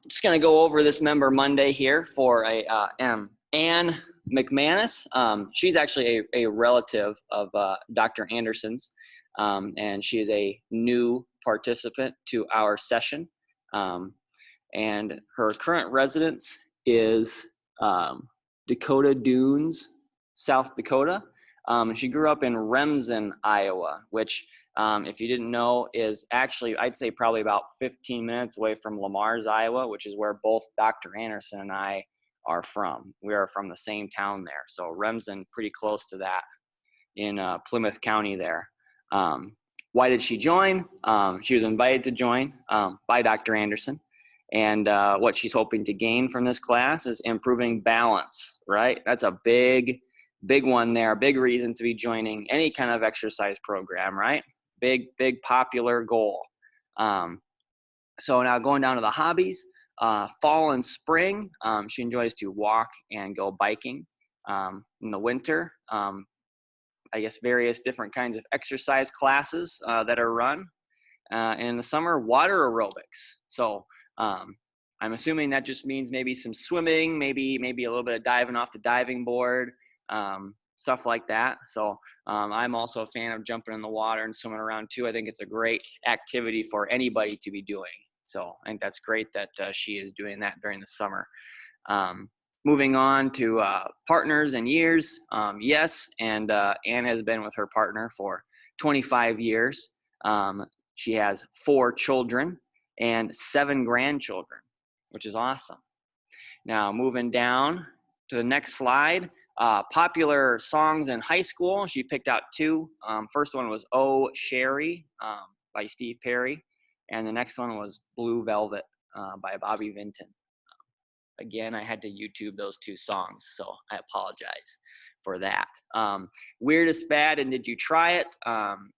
Just going to go over this member Monday here for Ann McManus. She's actually a relative of Dr. Anderson's, and she is a new participant to our session. And her current residence is Dakota Dunes, South Dakota. She grew up in Remsen, Iowa, which, if you didn't know, is actually, I'd say probably about 15 minutes away from Lamar's, Iowa, which is where both Dr. Anderson and I are from. We are from the same town there. So Remsen, pretty close to that in Plymouth County there. Why did she join? She was invited to join by Dr. Anderson. And what she's hoping to gain from this class is improving balance, right? That's a big one there, big reason to be joining any kind of exercise program, right? Big popular goal. So now going down to the hobbies, fall and spring, she enjoys to walk and go biking. In the winter, I guess various different kinds of exercise classes that are run. And in the summer, water aerobics. So I'm assuming that just means maybe some swimming, maybe a little bit of diving off the diving board, stuff like that. So I'm also a fan of jumping in the water and swimming around too. I think it's a great activity for anybody to be doing. So I think that's great that she is doing that during the summer. Moving on to partners and years. Yes, and Ann has been with her partner for 25 years. She has 4 children and 7 grandchildren, which is awesome. Now moving down to the next slide, popular songs in high school. She picked out 2. First one was Oh Sherry by Steve Perry, and the next one was Blue Velvet by Bobby Vinton. Again, I had to YouTube those 2 songs, so I apologize for that. Weirdest fad, and did you try it?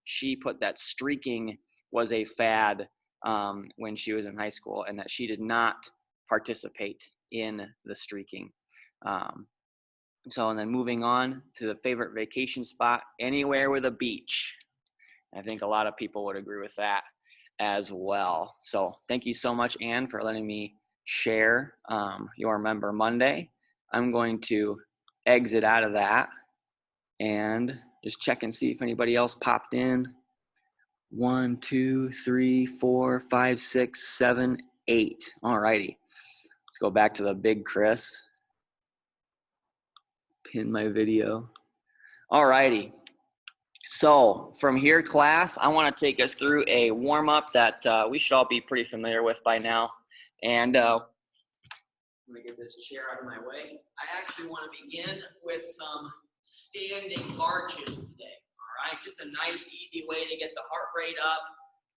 She put that streaking was a fad when she was in high school, and that she did not participate in the streaking. So, and then moving on to the favorite vacation spot, anywhere with a beach. I think a lot of people would agree with that as well. So thank you so much, Ann, for letting me share your member Monday. I'm going to exit out of that and just check and see if anybody else popped in. 1, 2, 3, 4, 5, 6, 7, 8. All righty. Let's go back to the big Chris. Pin my video. All righty. So from here, class, I want to take us through a warm-up that we should all be pretty familiar with by now. And I'm going to get this chair out of my way. I actually want to begin with some standing marches today. All right, just a nice, easy way to get the heart rate up,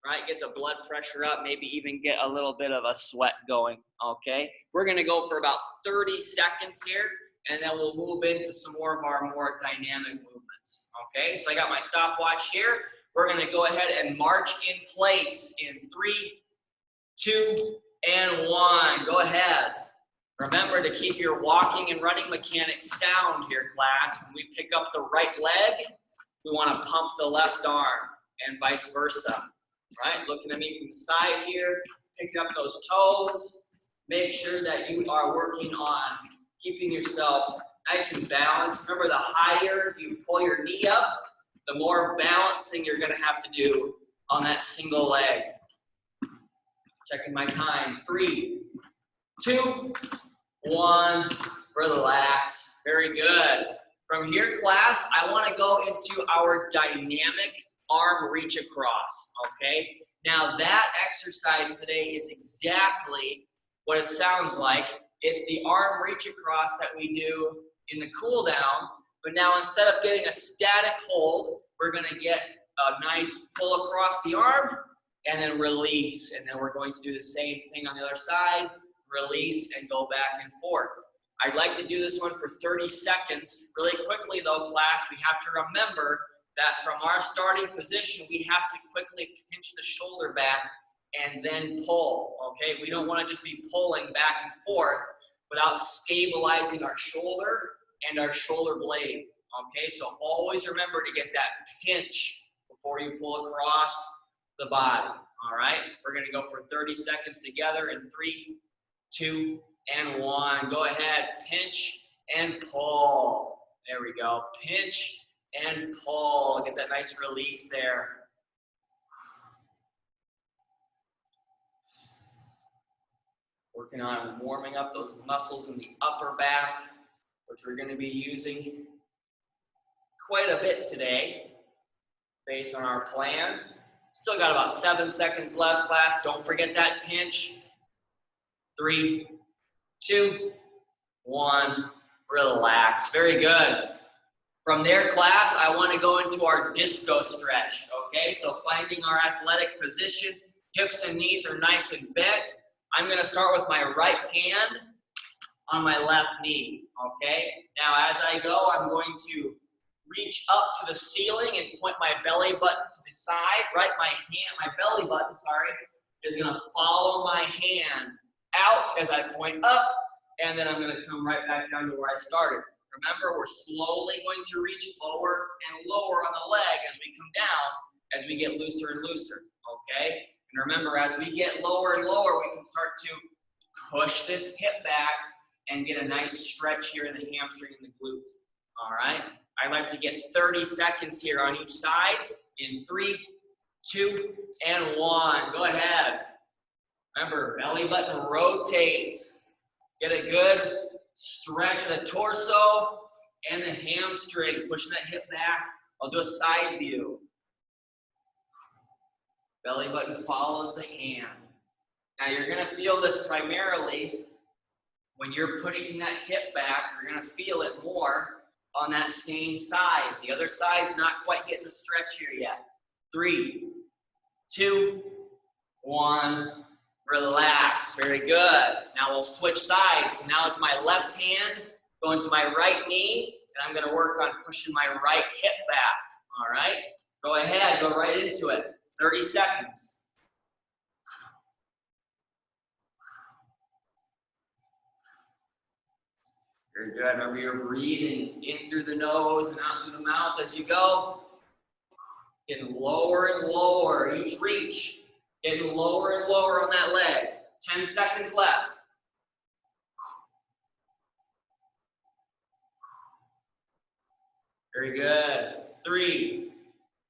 right? Get the blood pressure up, maybe even get a little bit of a sweat going, okay? We're going to go for about 30 seconds here, and then we'll move into some more of our more dynamic movements, okay? So I got my stopwatch here. We're going to go ahead and march in place in 3, 2, and 1. Go ahead. Remember to keep your walking and running mechanics sound here, class. When we pick up the right leg, we want to pump the left arm and vice versa, right? Looking at me from the side here, picking up those toes. Make sure that you are working on keeping yourself nice and balanced. Remember, the higher you pull your knee up, the more balancing you're going to have to do on that single leg. Checking my time. 3, 2, 1. Relax. Very good. From here, class, I want to go into our dynamic arm reach across, okay? Now, that exercise today is exactly what it sounds like. It's the arm reach across that we do in the cool down, but now instead of getting a static hold, we're going to get a nice pull across the arm and then release. And then we're going to do the same thing on the other side, release and go back and forth. I'd like to do this one for 30 seconds. Really quickly though, class, we have to remember that from our starting position, we have to quickly pinch the shoulder back and then pull, okay? We don't want to just be pulling back and forth without stabilizing our shoulder and our shoulder blade, okay? So always remember to get that pinch before you pull across the body, all right? We're going to go for 30 seconds together in 3, 2, and 1. Go ahead, pinch and pull. There we go, pinch and pull. Get that nice release there. Working on warming up those muscles in the upper back, which we're going to be using quite a bit today based on our plan. Still got about 7 seconds left, class. Don't forget that pinch. 3, 2, 1. Relax. Very good. From there, class, I want to go into our disco stretch. Okay, so finding our athletic position, hips and knees are nice and bent. I'm going to start with my right hand on my left knee. Okay, now as I go, I'm going to reach up to the ceiling and point my belly button to the side. Right, my belly button, is going to follow my hand out as I point up, and then I'm going to come right back down to where I started. Remember, we're slowly going to reach lower and lower on the leg as we come down, as we get looser and looser, okay? And remember, as we get lower and lower, we can start to push this hip back and get a nice stretch here in the hamstring and the glute, all right? I like to get 30 seconds here on each side in 3, 2, and 1. Go ahead. Remember, belly button rotates. Get a good stretch of the torso and the hamstring, pushing that hip back. I'll do a side view. Belly button follows the hand. Now you're going to feel this primarily when you're pushing that hip back. You're going to feel it more on that same side. The other side's not quite getting the stretch here yet. 3, 2, 1. Relax. Very good. Now we'll switch sides. So now it's my left hand going to my right knee, and I'm going to work on pushing my right hip back. All right? Go ahead. Go right into it. 30 seconds. Very good. Remember, you're breathing in through the nose and out through the mouth as you go. Getting lower and lower each reach. Getting lower and lower on that leg. 10 seconds left. Very good. 3,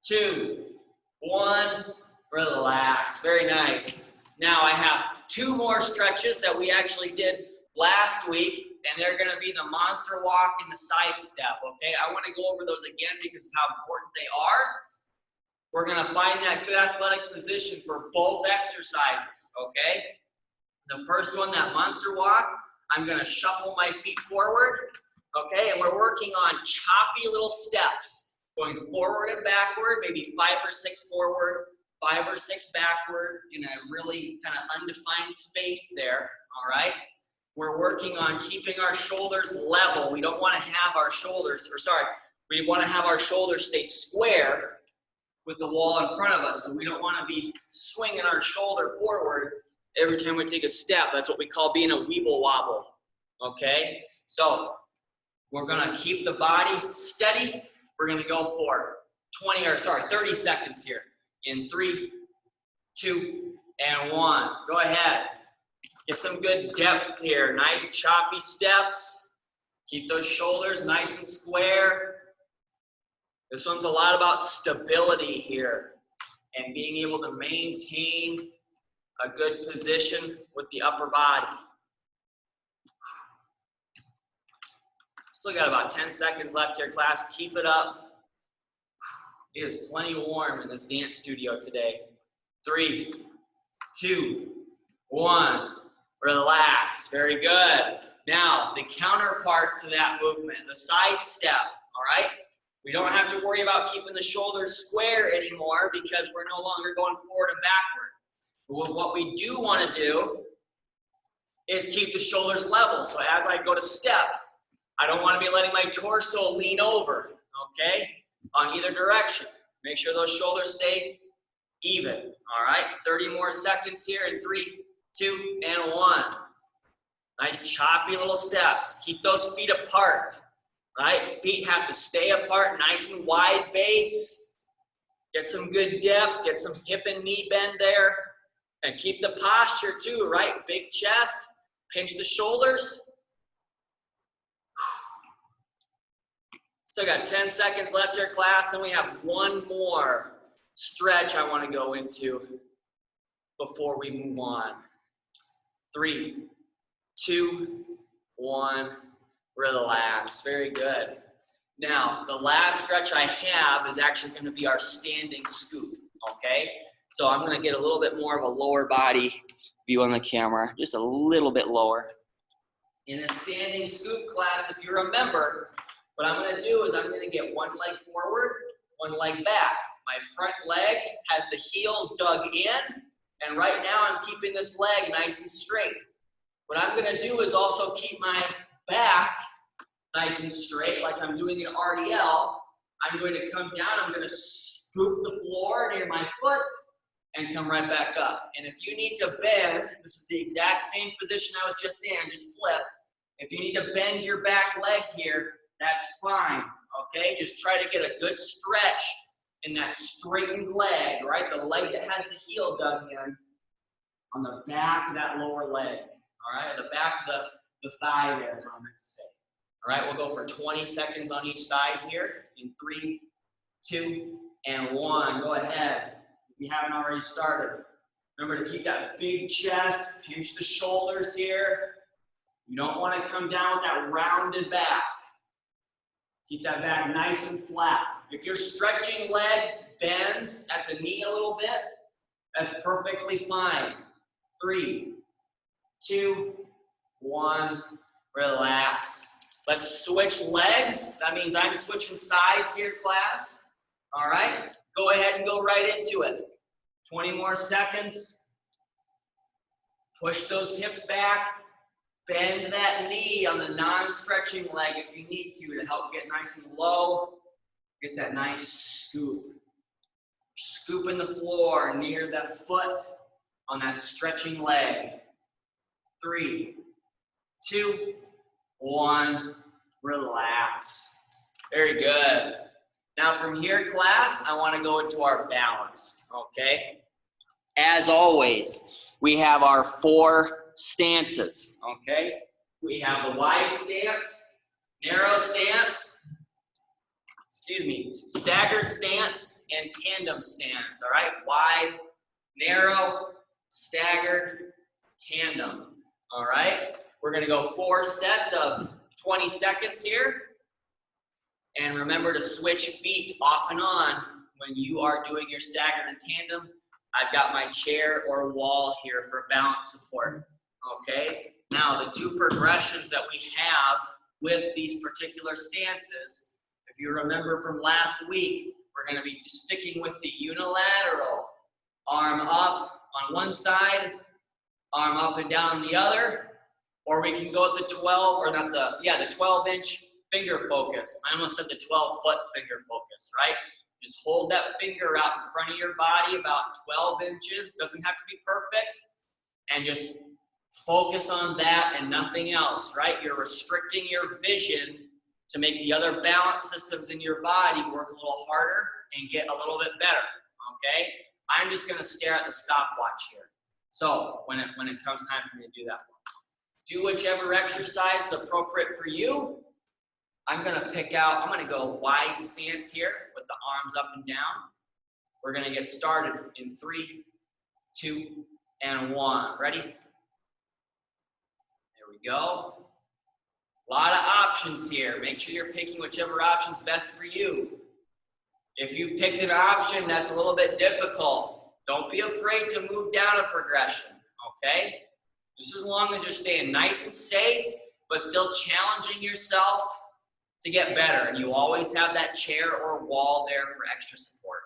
2, 1. Relax. Very nice. Now I have 2 more stretches that we actually did last week, and they're going to be the monster walk and the side step. Okay, I want to go over those again because of how important they are. We're going to find that good athletic position for both exercises, okay? The first one, that monster walk, I'm going to shuffle my feet forward, okay? And we're working on choppy little steps, going forward and backward, maybe 5 or 6 forward, 5 or 6 backward in a really kind of undefined space there, all right? We're working on keeping our shoulders level. We don't want to have our shoulders, we want to have our shoulders stay square with the wall in front of us. So we don't want to be swinging our shoulder forward every time we take a step. That's what we call being a weeble wobble, okay? So we're gonna keep the body steady. We're gonna go for 30 seconds here in 3, 2, and 1. Go ahead. Get some good depth here. Nice choppy steps. Keep those shoulders nice and square. This one's a lot about stability here and being able to maintain a good position with the upper body. Still got about 10 seconds left here, class. Keep it up. It is plenty warm in this dance studio today. 3, 2, 1. Relax. Very good. Now, the counterpart to that movement, the side step, all right? We don't have to worry about keeping the shoulders square anymore because we're no longer going forward and backward. But what we do want to do is keep the shoulders level. So as I go to step, I don't want to be letting my torso lean over, okay, on either direction. Make sure those shoulders stay even, all right? 30 more seconds here in 3, 2, and 1. Nice choppy little steps. Keep those feet apart. Right? Feet have to stay apart, nice and wide base. Get some good depth, get some hip and knee bend there. And keep the posture too, right? Big chest, Pinch the shoulders. Still got 10 seconds left here, class, and we have one more stretch I want to go into before we move on. 3, 2, 1, relax. Very good. Now, the last stretch I have is actually going to be our standing scoop, okay? So I'm going to get a little bit more of a lower body view on the camera, just a little bit lower. In a standing scoop class, if you remember, what I'm going to do is I'm going to get one leg forward, one leg back. My front leg has the heel dug in, and right now I'm keeping this leg nice and straight. What I'm going to do is also keep my back nice and straight, like I'm doing in RDL. I'm going to come down, I'm going to scoop the floor near my foot and come right back up. And if you need to bend, this is the exact same position I was just in, just flipped. If you need to bend your back leg here, that's fine, okay? Just try to get a good stretch in that straightened leg, right? The leg that has the heel dug in on the back of that lower leg, all right? The back of the thigh there is what I meant to say. All right, we'll go for 20 seconds on each side here in 3, 2, and 1. Go ahead, if you haven't already started. Remember to keep that big chest, pinch the shoulders here. You don't want to come down with that rounded back. Keep that back nice and flat. If your stretching leg bends at the knee a little bit, that's perfectly fine. 3, 2, 1, relax. Let's switch legs. That means I'm switching sides here, class. All right, go ahead and go right into it. 20 more seconds. Push those hips back. Bend that knee on the non-stretching leg if you need to help get nice and low. Get that nice scoop. Scooping the floor near that foot on that stretching leg. 3, 2, 1, relax. Very good. Now from here, class, I want to go into our balance, okay? As always, we have our 4 stances, okay? We have the wide stance, narrow stance, staggered stance, and tandem stance, all right? Wide, narrow, staggered, tandem, all right? We're gonna go 4 sets of 20 seconds here. And remember to switch feet off and on when you are doing your staggered and tandem. I've got my chair or wall here for balance support, okay? Now, the 2 progressions that we have with these particular stances, if you remember from last week, we're gonna be just sticking with the unilateral. Arm up on one side, arm up and down on the other, or we can go with the 12-inch finger focus. I almost said the 12-foot finger focus, right? Just hold that finger out in front of your body about 12 inches. Doesn't have to be perfect. And just focus on that and nothing else, right? You're restricting your vision to make the other balance systems in your body work a little harder and get a little bit better, okay? I'm just gonna stare at the stopwatch here. So when it comes time for me to do that one. Do whichever exercise is appropriate for you. I'm gonna go wide stance here with the arms up and down. We're gonna get started in 3, 2, and 1. Ready? There we go. A lot of options here. Make sure you're picking whichever option's best for you. If you've picked an option that's a little bit difficult, don't be afraid to move down a progression, okay? Just as long as you're staying nice and safe, but still challenging yourself to get better. And you always have that chair or wall there for extra support.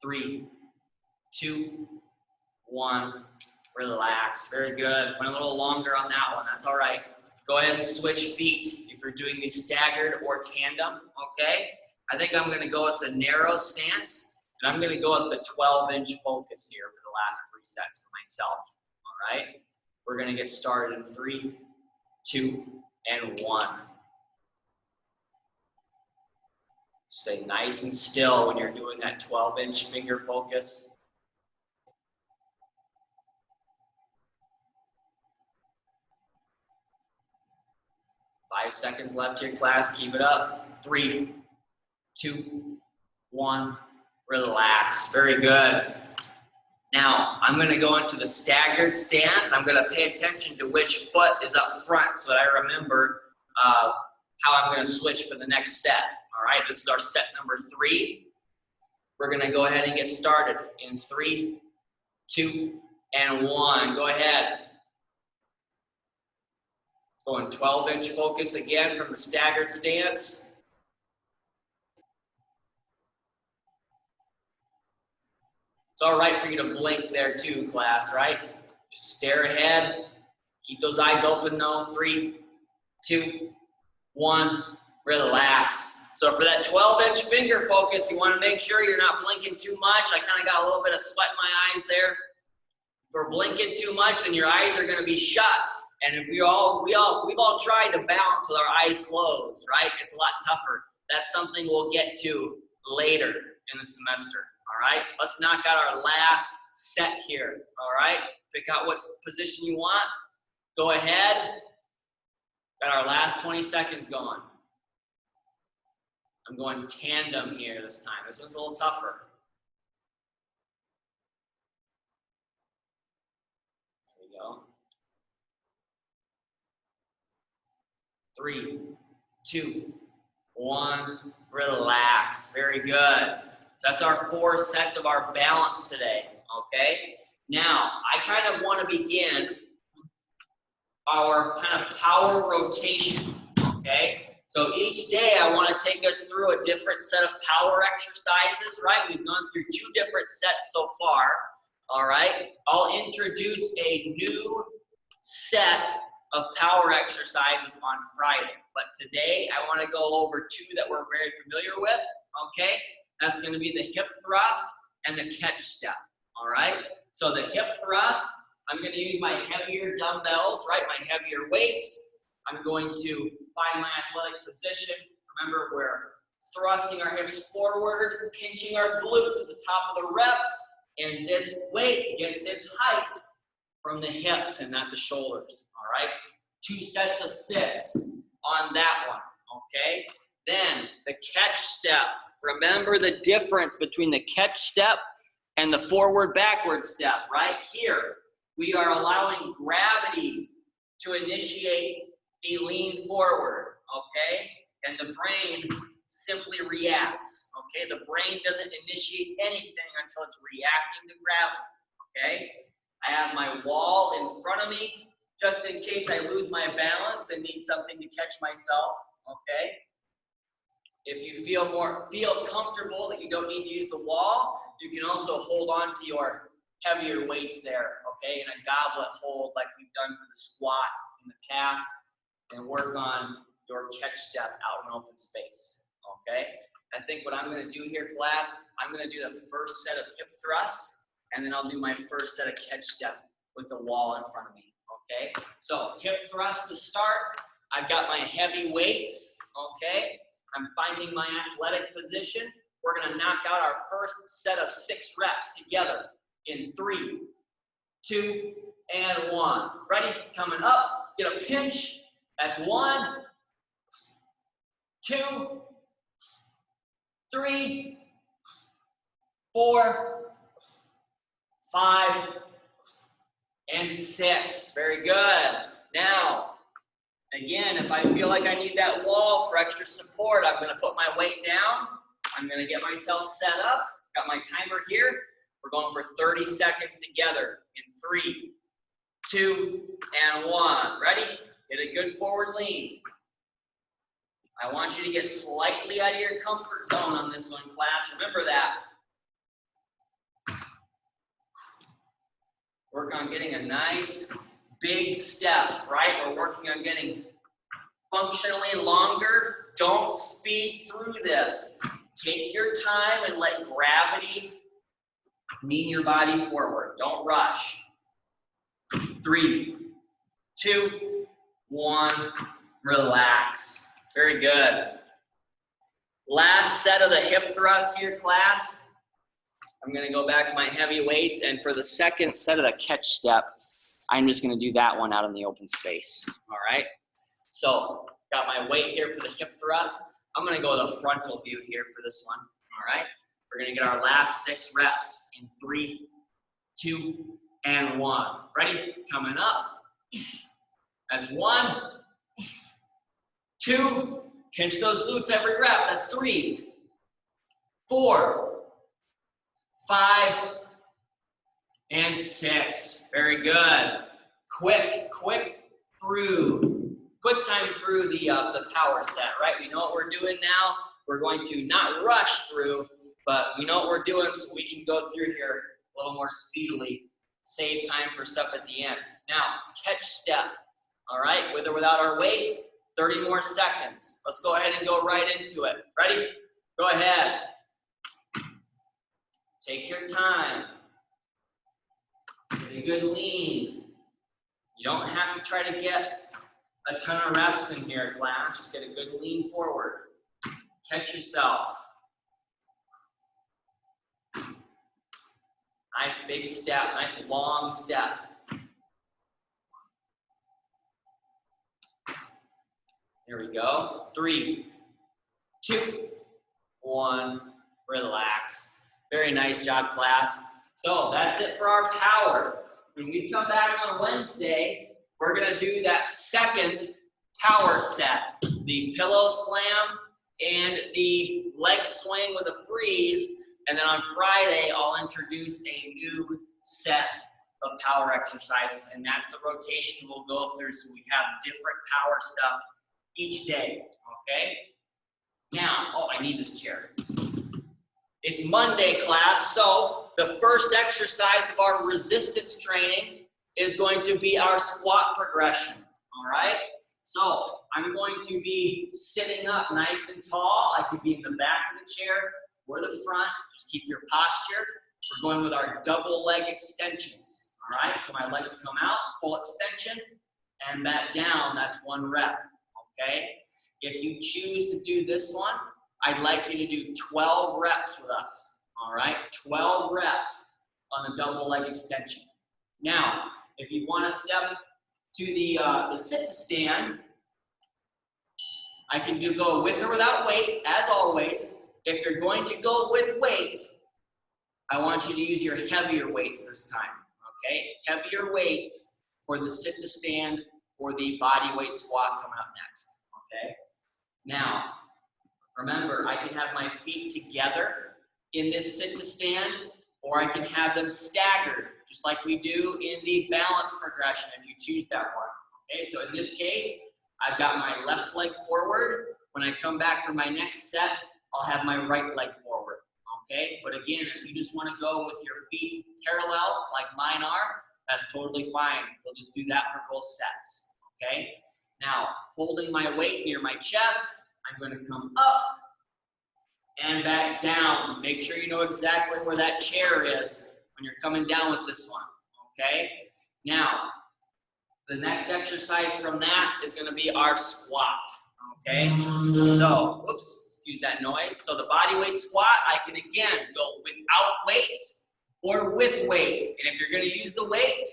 3, 2, 1, relax. Very good. Went a little longer on that one. That's all right. Go ahead and switch feet if you're doing the staggered or tandem, okay? I think I'm gonna go with the narrow stance, and I'm gonna go with the 12-inch focus here for the last 3 sets for myself, all right? We're gonna get started in 3, 2, and 1. Stay nice and still when you're doing that 12-inch finger focus. 5 seconds left here, class. Keep it up. 3, 2, 1. Relax. Very good. Now, I'm going to go into the staggered stance. I'm going to pay attention to which foot is up front so that I remember how I'm going to switch for the next set. All right, this is our set number 3. We're going to go ahead and get started in 3, 2, and 1. Go ahead. Going 12-inch focus again from the staggered stance. It's all right for you to blink there too, class, right? Just stare ahead. Keep those eyes open though. 3, 2, 1. Relax. So for that 12-inch finger focus, you want to make sure you're not blinking too much. I kind of got a little bit of sweat in my eyes there. If we're blinking too much, then your eyes are going to be shut. And if we've all tried to balance with our eyes closed, right? It's a lot tougher. That's something we'll get to later in the semester. All right, let's knock out our last set here. All right, pick out what position you want. Go ahead. Got our last 20 seconds going. I'm going tandem here this time. This one's a little tougher. There we go. 3, 2, 1. Relax. Very good. So that's our 4 sets of our balance today, okay? Now, I kind of want to begin our kind of power rotation, okay? So each day I want to take us through a different set of power exercises, right? We've gone through 2 different sets so far, all right? I'll introduce a new set of power exercises on Friday. But today I want to go over 2 that we're very familiar with, okay? That's going to be the hip thrust and the catch step, all right? So the hip thrust, I'm going to use my heavier dumbbells, right? My heavier weights. I'm going to find my athletic position. Remember, we're thrusting our hips forward, pinching our glute to the top of the rep, and this weight gets its height from the hips and not the shoulders, all right? 2 sets of 6 on that one, okay? Then the catch step. Remember the difference between the catch step and the forward-backward step, right? Here, we are allowing gravity to initiate a lean forward, okay? And the brain simply reacts, okay? The brain doesn't initiate anything until it's reacting to gravity, okay? I have my wall in front of me, just in case I lose my balance and need something to catch myself, okay? If you feel comfortable that you don't need to use the wall, you can also hold on to your heavier weights there, okay, in a goblet hold like we've done for the squat in the past, and work on your catch step out in open space, okay? I think what I'm going to do here, class, I'm going to do the first set of hip thrusts, and then I'll do my first set of catch step with the wall in front of me, okay? So hip thrust to start. I've got my heavy weights, okay? I'm finding my athletic position. We're going to knock out our first set of 6 reps together in 3, 2, and 1. Ready? Coming up. Get a pinch. That's 1, 2, 3, 4, 5, and 6. Very good. Now, again, if I feel like I need that wall for extra support, I'm going to put my weight down. I'm going to get myself set up. Got my timer here. We're going for 30 seconds together in 3, 2, and 1. Ready? Get a good forward lean. I want you to get slightly out of your comfort zone on this one, class. Remember that. Work on getting a nice big step, right? We're working on getting functionally longer. Don't speed through this. Take your time and let gravity lean your body forward. Don't rush. 3, 2, 1, relax. Very good. Last set of the hip thrust here, class. I'm going to go back to my heavy weights, and for the second set of the catch step, I'm just going to do that one out in the open space. All right? So Got my weight here for the hip thrust. I'm gonna go with a frontal view here for this one, all right? We're gonna get our last 6 reps in 3, 2, and 1. Ready? Coming up. That's 1, 2, pinch those glutes every rep. That's 3, 4, 5, and 6. Very good. Quick time through the power set, right? We know what we're doing now. We're going to not rush through, but we know what we're doing, so we can go through here a little more speedily, save time for stuff at the end. Now, catch step, all right? With or without our weight, 30 more seconds. Let's go ahead and go right into it. Ready? Go ahead. Take your time. Get a good lean. You don't have to try to get a ton of reps in here, class. Just get a good lean forward. Catch yourself. Nice big step, nice long step. There we go. 3, 2, 1, relax. Very nice job, class. So that's it for our power. When we come back on Wednesday, we're gonna do that second power set, the pillow slam and the leg swing with a freeze. And then on Friday, I'll introduce a new set of power exercises, and that's the rotation we'll go through, so we have different power stuff each day, okay? Now, oh, I need this chair. It's Monday, class, so the first exercise of our resistance training is going to be our squat progression, all right? So I'm going to be sitting up nice and tall. I could be in the back of the chair or the front. Just keep your posture. We're going with our double leg extensions, all right? So my legs come out, full extension, and back down. That's 1 rep, okay? If you choose to do this one, I'd like you to do 12 reps with us, all right? 12 reps on the double leg extension. Now, if you want to step to the sit to stand, I can go with or without weight, as always. If you're going to go with weight, I want you to use your heavier weights this time, okay? Heavier weights for the sit to stand or the body weight squat coming up next, okay? Now, remember, I can have my feet together in this sit to stand, or I can have them staggered, just like we do in the balance progression if you choose that one. Okay, so in this case, I've got my left leg forward. When I come back for my next set, I'll have my right leg forward. Okay, but again, if you just want to go with your feet parallel like mine are, that's totally fine. We'll just do that for both sets. Okay, now holding my weight near my chest, I'm going to come up and back down. Make sure you know exactly where that chair is when you're coming down with this one, okay? Now, the next exercise from that is gonna be our squat, okay? So, whoops, excuse that noise. So the body weight squat, I can again go without weight or with weight. And if you're gonna use the weight,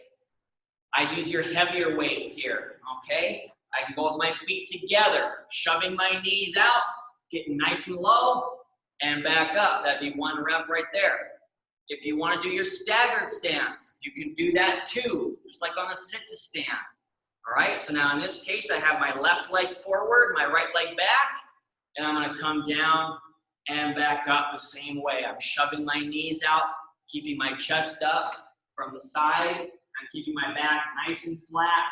I'd use your heavier weights here, okay? I can go with my feet together, shoving my knees out, getting nice and low, and back up. That'd be 1 rep right there. If you want to do your staggered stance, you can do that too, just like on a sit to stand. All right, so now in this case, I have my left leg forward, my right leg back, and I'm going to come down and back up the same way. I'm shoving my knees out, keeping my chest up from the side. I'm keeping my back nice and flat.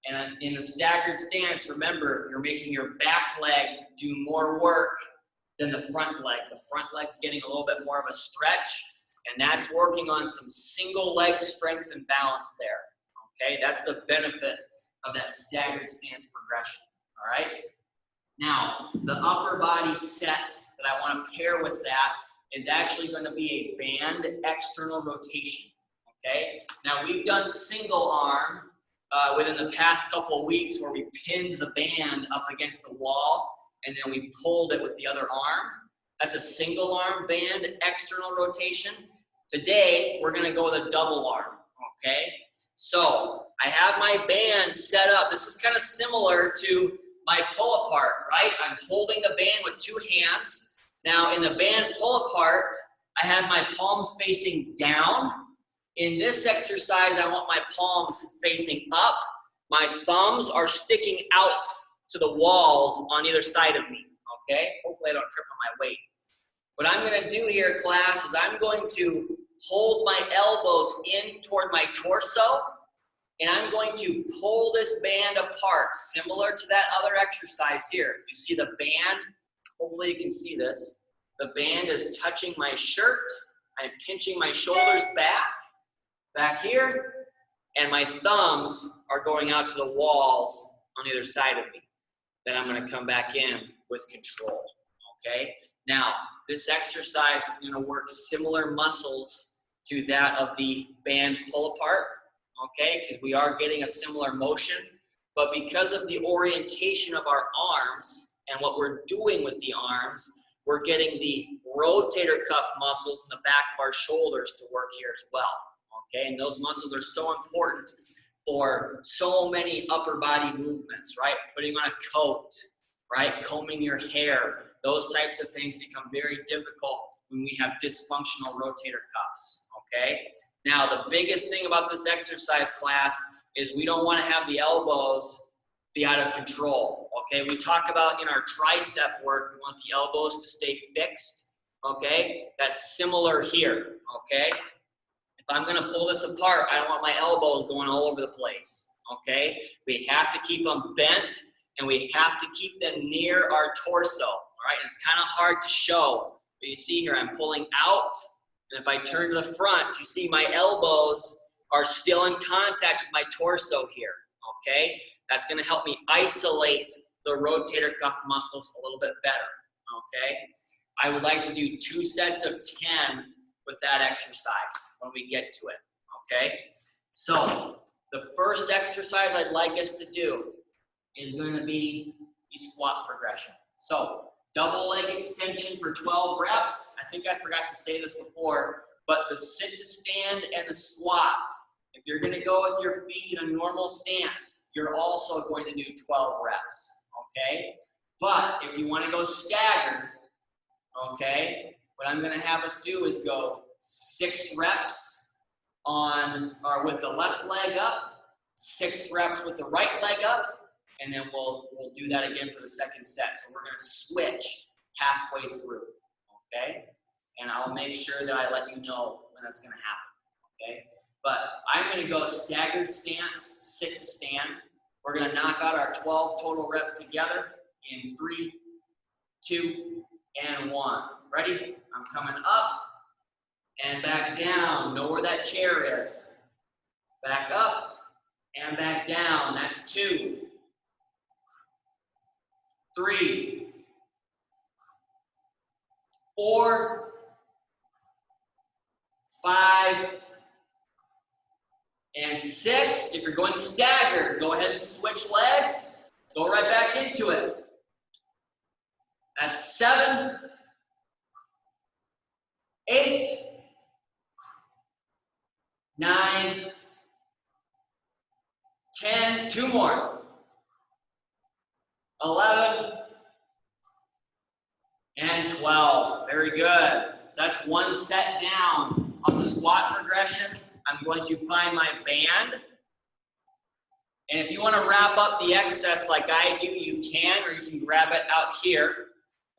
And in the staggered stance, remember, you're making your back leg do more work than the front leg. The front leg's getting a little bit more of a stretch, and that's working on some single leg strength and balance there, okay? That's the benefit of that staggered stance progression, all right? Now, the upper body set that I want to pair with that is actually going to be a band external rotation, okay? Now, we've done single arm within the past couple of weeks where we pinned the band up against the wall and then we pulled it with the other arm. That's a single arm band external rotation. Today, we're gonna go with a double arm, okay? So I have my band set up. This is kind of similar to my pull apart, right? I'm holding the band with 2 hands. Now in the band pull apart, I have my palms facing down. In this exercise, I want my palms facing up. My thumbs are sticking out to the walls on either side of me, okay? Hopefully I don't trip on my weight. What I'm gonna do here, class, is I'm going to hold my elbows in toward my torso, and I'm going to pull this band apart, similar to that other exercise here. You see the band? Hopefully you can see this. The band is touching my shirt. I'm pinching my shoulders back here, and my thumbs are going out to the walls on either side of me. Then I'm gonna come back in with control, okay? Now, this exercise is gonna work similar muscles to that of the band pull apart, okay? Because we are getting a similar motion, but because of the orientation of our arms and what we're doing with the arms, we're getting the rotator cuff muscles in the back of our shoulders to work here as well, okay? And those muscles are so important for so many upper body movements, right? Putting on a coat, right? Combing your hair. Those types of things become very difficult when we have dysfunctional rotator cuffs, okay? Now, the biggest thing about this exercise, class, is we don't want to have the elbows be out of control, okay? We talk about in our tricep work, we want the elbows to stay fixed, okay? That's similar here, okay? If I'm gonna pull this apart, I don't want my elbows going all over the place, okay? We have to keep them bent, and we have to keep them near our torso, all right? It's kind of hard to show, but you see here, I'm pulling out, and if I turn to the front, you see my elbows are still in contact with my torso here, okay? That's gonna help me isolate the rotator cuff muscles a little bit better, okay? I would like to do 2 sets of 10 with that exercise when we get to it, okay? So, the first exercise I'd like us to do is gonna be the squat progression. So, double leg extension for 12 reps. I think I forgot to say this before, but the sit to stand and the squat, if you're gonna go with your feet in a normal stance, you're also going to do 12 reps, okay? But if you wanna go staggered, okay, what I'm gonna have us do is go 6 reps with the left leg up, 6 reps with the right leg up, and then we'll do that again for the second set. So we're gonna switch halfway through, okay? And I'll make sure that I let you know when that's gonna happen, okay? But I'm gonna go staggered stance, sit to stand. We're gonna knock out our 12 total reps together in 3, 2, and 1. Ready? I'm coming up and back down. Know where that chair is. Back up and back down. That's 2, 3, 4, 5, and 6. If you're going staggered, go ahead and switch legs. Go right back into it. That's 7, 8, 9, 10, 2 more. 11, and 12. Very good. So that's 1 set down. On the squat progression, I'm going to find my band. And if you want to wrap up the excess like I do, you can, or you can grab it out here,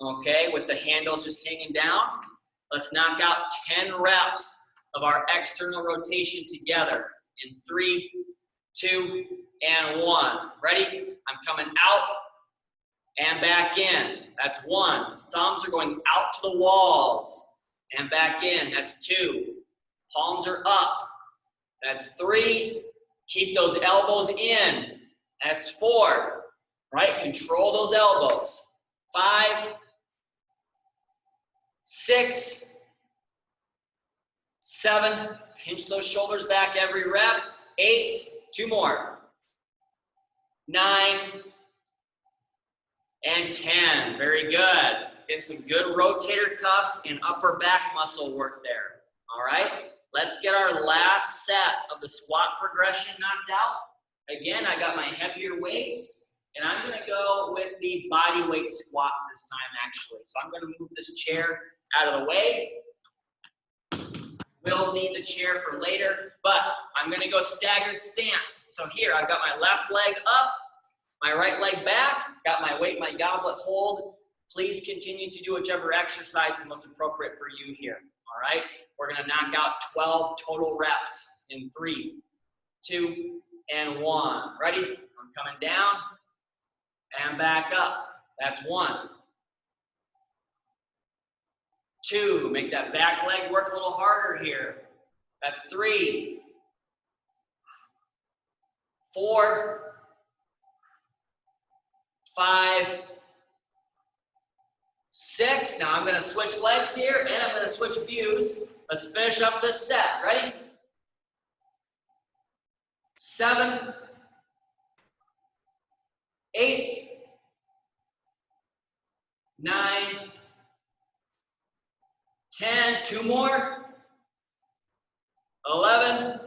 okay, with the handles just hanging down. Let's knock out 10 reps of our external rotation together in 3, 2, and 1. Ready? I'm coming out and back in. That's 1. Thumbs are going out to the walls and back in. That's 2. Palms are up. That's 3. Keep those elbows in. That's 4. Right? Control those elbows. 5, 6, 7. Pinch those shoulders back every rep. 8. 2 more. 9. And 10. Very good. Get some good rotator cuff and upper back muscle work there. All right? Let's get our last set of the squat progression knocked out. Again, I got my heavier weights, And I'm gonna go with the body weight squat this time actually. So I'm gonna move this chair out of the way. We'll need the chair for later, but I'm gonna go staggered stance. So here, I've got my left leg up, my right leg back, got my weight, my goblet hold. Please continue to do whichever exercise is most appropriate for you here, all right? We're gonna knock out 12 total reps in 3, 2, and 1. Ready? I'm coming down and back up. That's 1. 2, make that back leg work a little harder here. That's 3. 4, 5, 6. Now I'm gonna switch legs here and I'm gonna switch views. Let's finish up this set. Ready? 7, 8, 9, 10, 2 more, 11,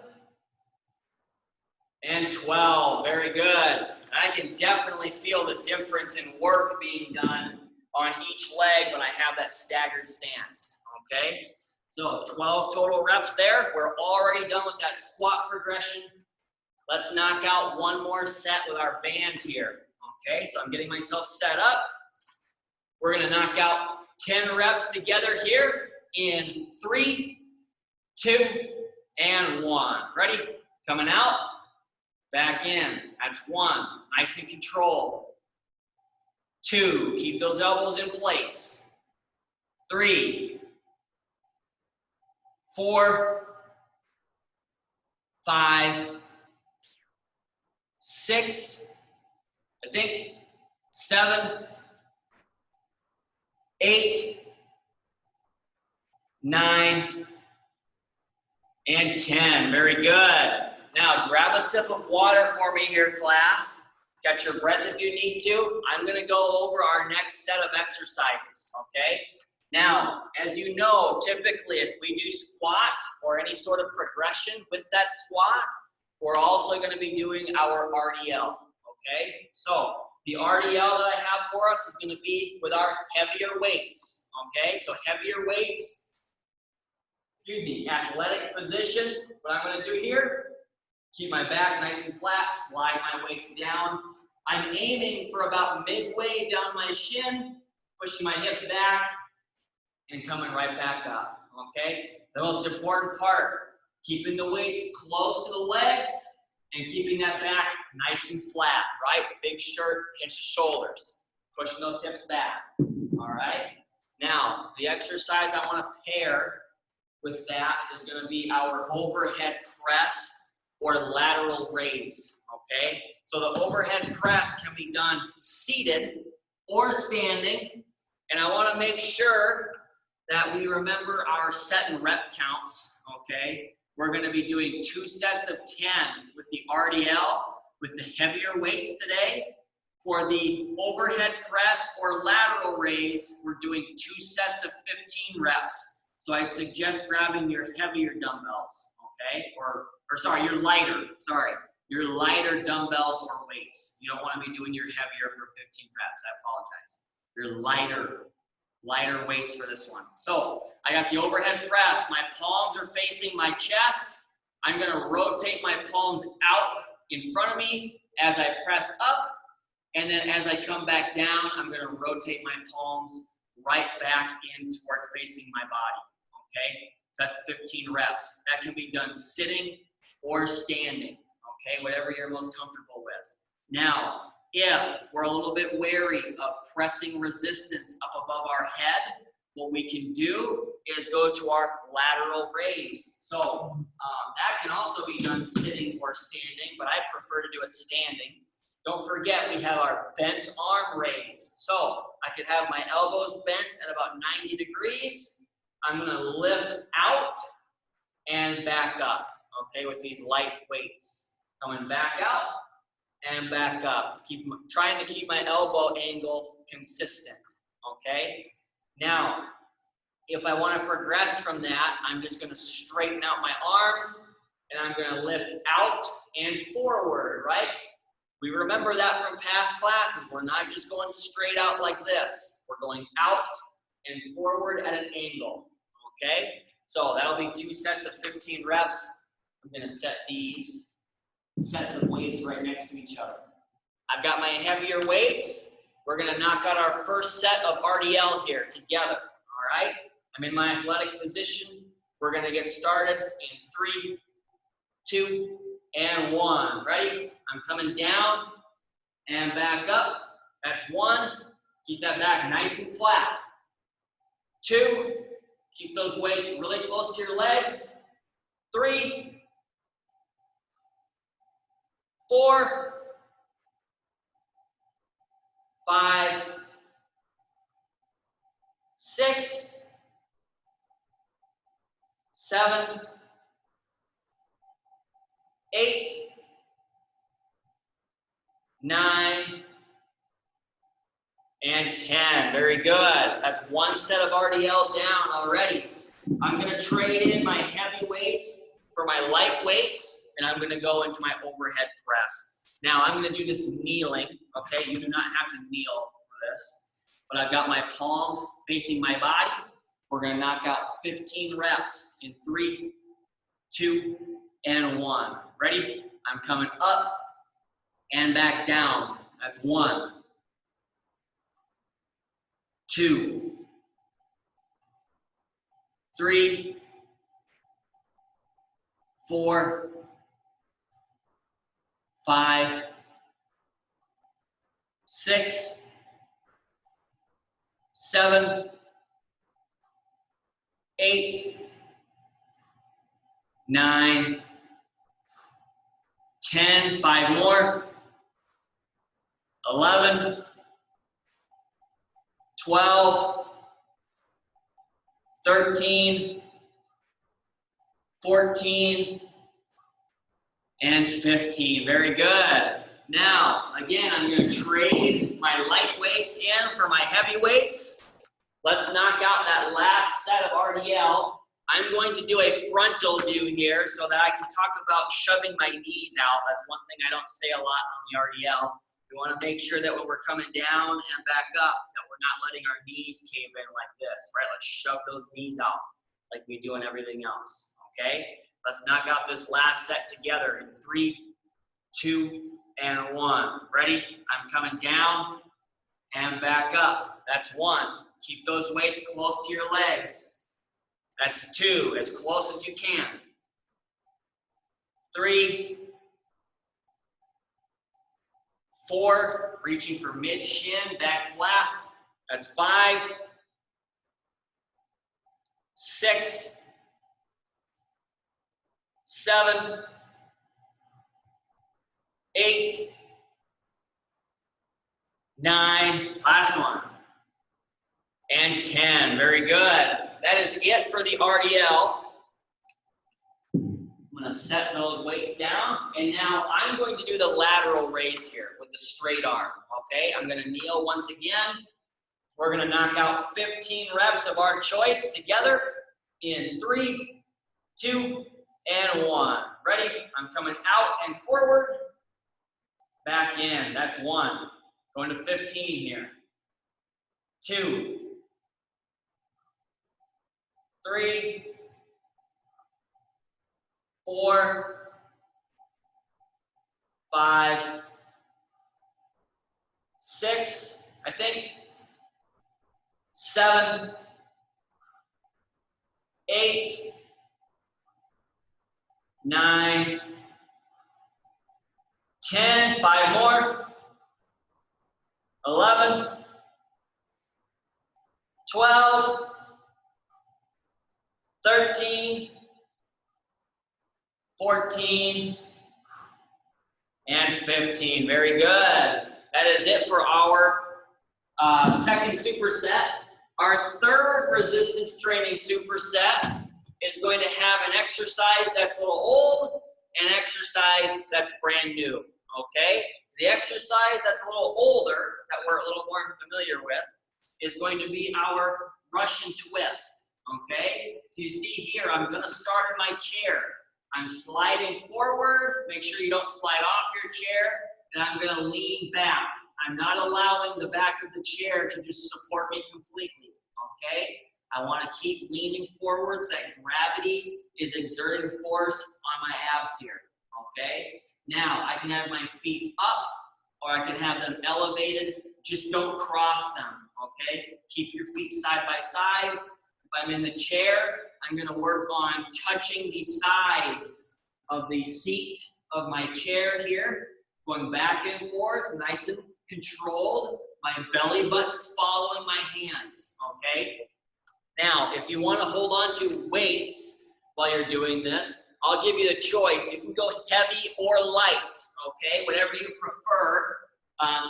and 12. Very good. I can definitely feel the difference in work being done on each leg when I have that staggered stance, okay? So 12 total reps there. We're already done with that squat progression. Let's knock out one more set with our band here, okay? So I'm getting myself set up. We're gonna knock out 10 reps together here in 3, 2, and 1. Ready? Coming out, back in. That's 1, nice and controlled. 2, keep those elbows in place. 3, 4, 5, 6, 7, 8, 9, and 10. Very good. Now grab a sip of water for me here, class. Got your breath if you need to. I'm gonna go over our next set of exercises, okay? Now, as you know, typically if we do squat or any sort of progression with that squat, we're also gonna be doing our RDL, okay? So the RDL that I have for us is gonna be with our heavier weights, okay? So heavier weights, athletic position. What I'm gonna do here, keep my back nice and flat, slide my weights down. I'm aiming for about midway down my shin, pushing my hips back, and coming right back up, okay? The most important part, keeping the weights close to the legs and keeping that back nice and flat, right? Big shirt, pinch the shoulders, pushing those hips back, all right? Now, the exercise I wanna pair with that is gonna be our overhead press or lateral raise, okay? So the overhead press can be done seated or standing, and I wanna make sure that we remember our set and rep counts, okay? We're gonna be doing 2 sets of 10 with the RDL, with the heavier weights today. For the overhead press or lateral raise, we're doing 2 sets of 15 reps. So I'd suggest grabbing your heavier dumbbells, okay? Or sorry, your lighter dumbbells or weights. You don't wanna be doing your heavier for 15 reps, I apologize. Your lighter weights for this one. So I got the overhead press. My palms are facing my chest. I'm gonna rotate my palms out in front of me as I press up. And then as I come back down, I'm gonna rotate my palms right back in toward facing my body, okay? So that's 15 reps. That can be done sitting or standing, okay? Whatever you're most comfortable with. Now, if we're a little bit wary of pressing resistance up above our head, what we can do is go to our lateral raise. So that can also be done sitting or standing, but I prefer to do it standing. Don't forget, we have our bent arm raise. So I could have my elbows bent at about 90 degrees. I'm gonna lift out and back up, okay, with these light weights. Coming back out and back up. Trying to keep my elbow angle consistent, okay? Now, if I wanna progress from that, I'm just gonna straighten out my arms and I'm gonna lift out and forward, right? We remember that from past classes. We're not just going straight out like this. We're going out and forward at an angle, okay? So that'll be 2 sets of 15 reps. I'm gonna set these sets of weights right next to each other. I've got my heavier weights. We're gonna knock out our first set of RDL here together, all right? I'm in my athletic position. We're gonna get started in 3, 2, and 1. Ready? I'm coming down and back up. That's 1. Keep that back nice and flat. 2, keep those weights really close to your legs. 3, 4, 5, 6, 7, 8, 9, and 10. Very good. That's 1 set of RDL down already. I'm going to trade in my heavy weights for my light weights, and I'm going to go into my overhead press. Now, I'm going to do this kneeling, okay? You do not have to kneel for this, but I've got my palms facing my body. We're going to knock out 15 reps in 3, 2, and 1. Ready? I'm coming up and back down. That's 1, 2, 3, 4, 5, 6, 7, 8, 9, 10, 5 more, 11, 12, 13, 14, and 15. Very good. Now, again, I'm going to trade my light weights in for my heavy weights. Let's knock out that last set of RDL. I'm going to do a frontal do here so that I can talk about shoving my knees out. That's one thing I don't say a lot on the RDL. We want to make sure that when we're coming down and back up, that we're not letting our knees cave in like this, right? Let's shove those knees out like we do in everything else, okay? Let's knock out this last set together in 3, 2, and 1. Ready? I'm coming down and back up. That's 1. Keep those weights close to your legs. That's 2, as close as you can. 3, 4, reaching for mid-shin, back flat. That's 5, 6, 7, 8, 9, last one, and 10. Very good. That is it for the RDL. I'm going to set those weights down, and now I'm going to do the lateral raise here with the straight arm, okay? I'm going to kneel once again. We're going to knock out 15 reps of our choice together in 3, 2, and 1. Ready? I'm coming out and forward, back in. That's 1. Going to 15 here. 2, 3, 4, 5, 6, I think, 7, 8, 9, 10, 5 more, 11, 12, 13, 14, and 15. Very good. That is it for our second superset. Our third resistance training superset is going to have an exercise that's a little old and an exercise that's brand new, okay? The exercise that's a little older, that we're a little more familiar with, is going to be our Russian twist, okay? So you see here, I'm going to start in my chair. I'm sliding forward. Make sure you don't slide off your chair. and I'm going to lean back. I'm not allowing the back of the chair to just support me completely, okay? I want to keep leaning forward so that gravity is exerting force on my abs here, okay? Now, I can have my feet up, or I can have them elevated. Just don't cross them, okay? Keep your feet side by side. If I'm in the chair, I'm going to work on touching the sides of the seat of my chair here, going back and forth, nice and controlled. My belly button's following my hands, okay? Now, if you want to hold on to weights while you're doing this, I'll give you the choice. You can go heavy or light, okay? Whatever you prefer.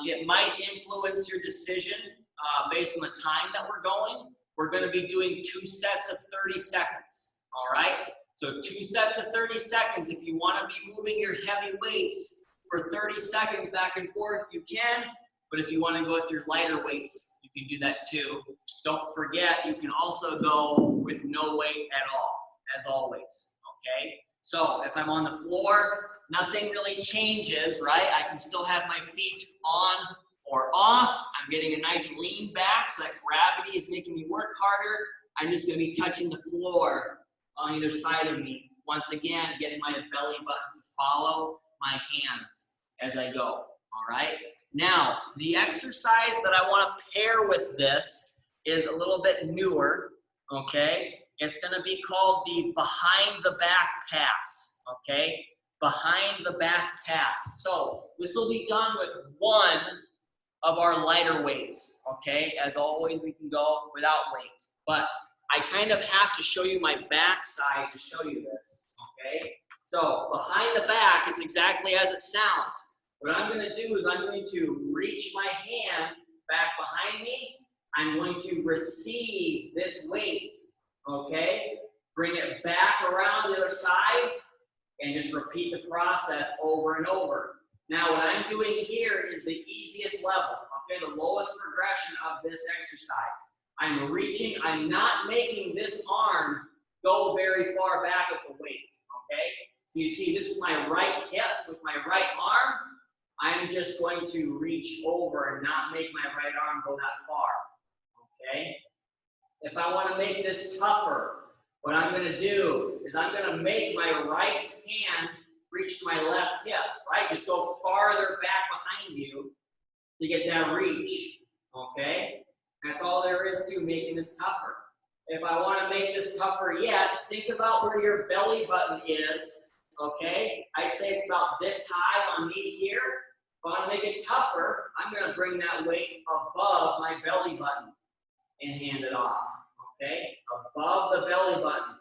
It might influence your decision based on the time that we're going. We're going to be doing 2 sets of 30 seconds, all right? So 2 sets of 30 seconds. If you want to be moving your heavy weights for 30 seconds back and forth, you can. But if you want to go with your lighter weights, you can do that too. Don't forget, you can also go with no weight at all, as always, okay? So if I'm on the floor, nothing really changes, right? I can still have my feet on or off. I'm getting a nice lean back so that gravity is making me work harder. I'm just going to be touching the floor on either side of me. Once again, getting my belly button to follow my hands as I go, all right? Now, the exercise that I want to pair with this is a little bit newer, okay? It's going to be called the behind the back pass, okay? Behind the back pass. So this will be done with one of our lighter weights, okay? As always, we can go without weight. But I kind of have to show you my back side to show you this, okay? So behind the back, it's exactly as it sounds. What I'm going to do is I'm going to reach my hand back behind me. I'm going to receive this weight, okay? Bring it back around the other side and just repeat the process over and over. Now, what I'm doing here is the easiest level, okay? The lowest progression of this exercise. I'm reaching, I'm not making this arm go very far back with the weight, okay? So you see, this is my right hip with my right arm. I'm just going to reach over and not make my right arm go that far, okay? If I want to make this tougher, what I'm going to do is I'm going to make my right hand reach to my left hip, right? Just go farther back behind you to get that reach, okay? That's all there is to making this tougher. If I want to make this tougher yet, think about where your belly button is, okay? I'd say it's about this high on me here. If I want to make it tougher, I'm going to bring that weight above my belly button and hand it off, okay? Above the belly button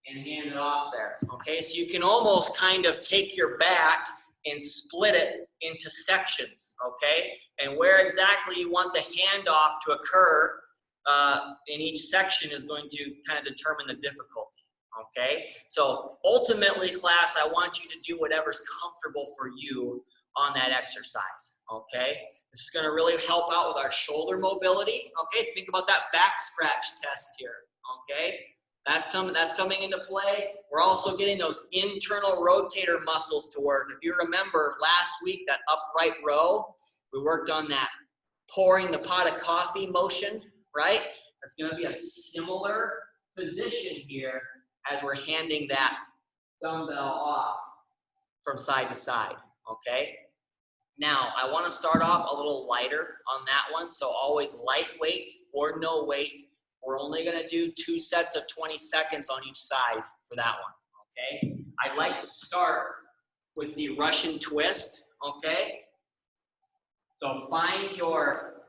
and hand it off there, okay? So you can almost kind of take your back and split it into sections, okay? And where exactly you want the handoff to occur in each section is going to kind of determine the difficulty, okay? So ultimately, class, I want you to do whatever's comfortable for you on that exercise, okay? This is going to really help out with our shoulder mobility, okay? Think about that back scratch test here, okay? That's coming into play. We're also getting those internal rotator muscles to work. If you remember last week, that upright row, we worked on that pouring the pot of coffee motion, right? That's going to be a similar position here as we're handing that dumbbell off from side to side, okay? Now, I want to start off a little lighter on that one, so always lightweight or no weight. We're only going to do 2 sets of 20 seconds on each side for that one, okay? I'd like to start with the Russian twist, okay? So find your